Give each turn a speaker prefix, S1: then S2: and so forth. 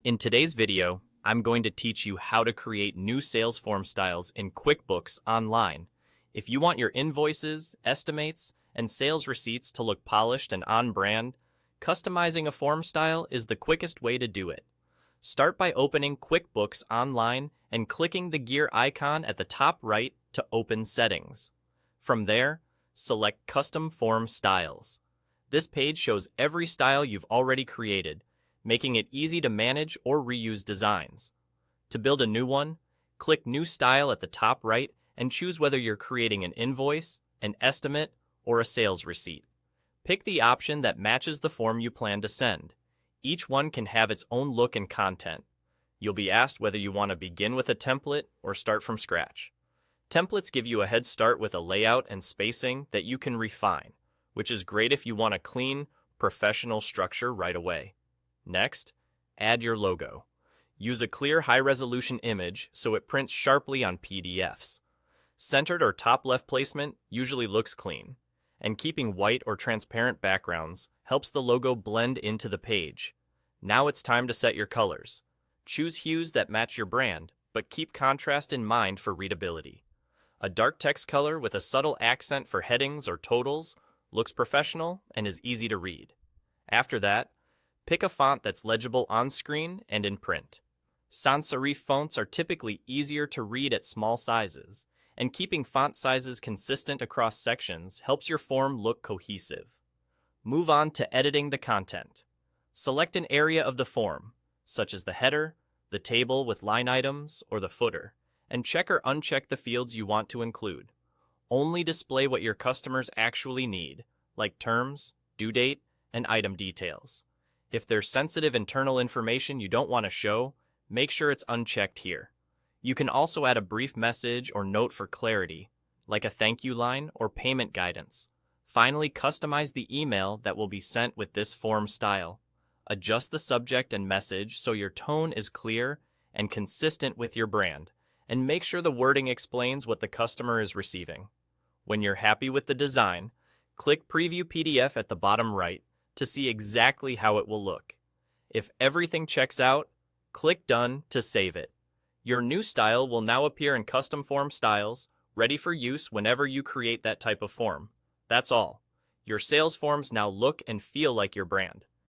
S1: In today's video, I'm going to teach you how to create new sales form styles in QuickBooks Online. If you want your invoices, estimates, and sales receipts to look polished and on brand, customizing a form style is the quickest way to do it. Start by opening QuickBooks Online and clicking the gear icon at the top right to open Settings. From there, select Custom Form Styles. This page shows every style you've already created, making it easy to manage or reuse designs. To build a new one, click New Style at the top right and choose whether you're creating an invoice, an estimate, or a sales receipt. Pick the option that matches the form you plan to send. Each one can have its own look and content. You'll be asked whether you want to begin with a template or start from scratch. Templates give you a head start with a layout and spacing that you can refine, which is great if you want a clean, professional structure right away. Next, add your logo. Use a clear high-resolution image so it prints sharply on PDFs. Centered or top left placement usually looks clean, and keeping white or transparent backgrounds helps the logo blend into the page. Now it's time to set your colors. Choose hues that match your brand, but keep contrast in mind for readability. A dark text color with a subtle accent for headings or totals looks professional and is easy to read. After that, pick a font that's legible on screen and in print. Sans serif fonts are typically easier to read at small sizes, and keeping font sizes consistent across sections helps your form look cohesive. Move on to editing the content. Select an area of the form, such as the header, the table with line items, or the footer, and check or uncheck the fields you want to include. Only display what your customers actually need, like terms, due date, and item details. If there's sensitive internal information you don't want to show, make sure it's unchecked here. You can also add a brief message or note for clarity, like a thank you line or payment guidance. Finally, customize the email that will be sent with this form style. Adjust the subject and message so your tone is clear and consistent with your brand, and make sure the wording explains what the customer is receiving. When you're happy with the design, click Preview PDF at the bottom right to see exactly how it will look. If everything checks out, click Done to save it. Your new style will now appear in Custom Form Styles, ready for use whenever you create that type of form. That's all. Your sales forms now look and feel like your brand.